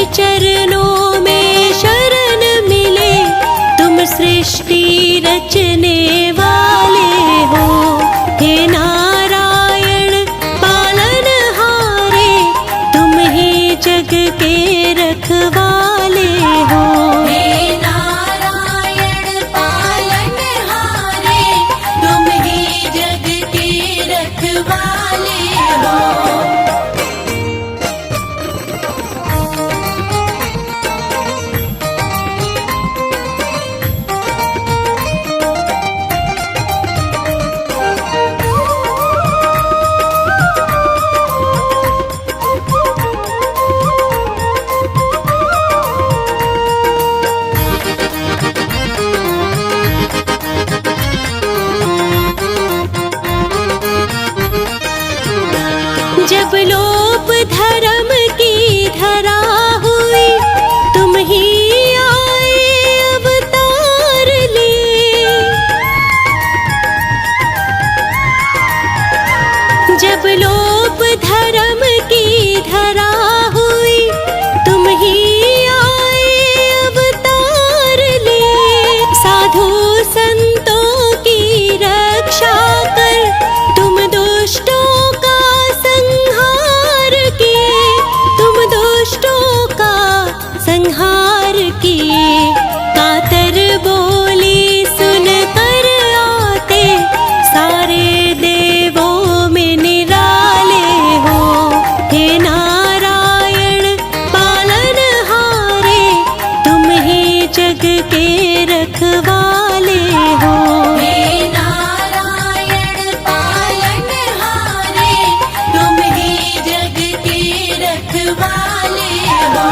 चरणों में शरण मिले। तुम सृष्टि रचने वाले हो, हे नारायण पालनहारे, तुम ही जग के रखवाले हो। हे नारायण पालनहारे, तुम ही जग के रखवाले हो। जब लोप धर्म की धरा हुई, तुम ही आए अवतार लिए। जब लोप धर्म की धरा हुई, तुम ही आए अवतार लिए। साधु संतों की रक्षा कर तुम दुष्टों का संहार किए। तुम दुष्टों का संहार किए। कातर बोली सुन कर आते, सारे देवों में निराले हो। हे नारायण पालनहारे, तुम ही जग के रखवाले हो। हे नारायण पालनहारे, तुम ही जग के रखवाले हो।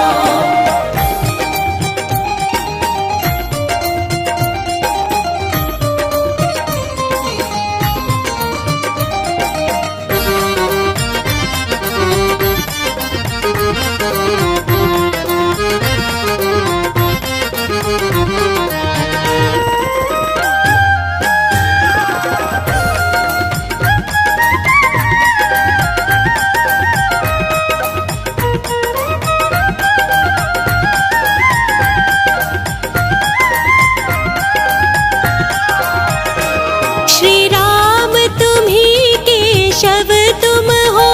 श्री राम तुम ही केशव तुम हो,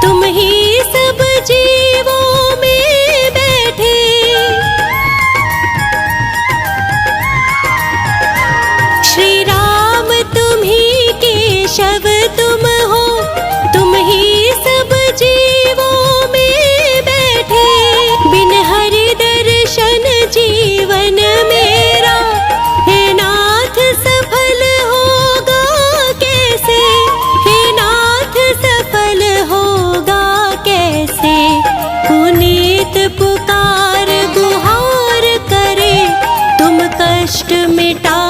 तुम ही सब जीवों में बैठे। श्री राम तुम ही केशव तुम हो, तुम ही सब जीवों में बैठे। बिन हरि दर्शन जीवन मेरा, हे नाथ सफल होगा कैसे। हे नाथ सफल होगा कैसे। पुनीत पुकार गुहार करे, तुम कष्ट मिटा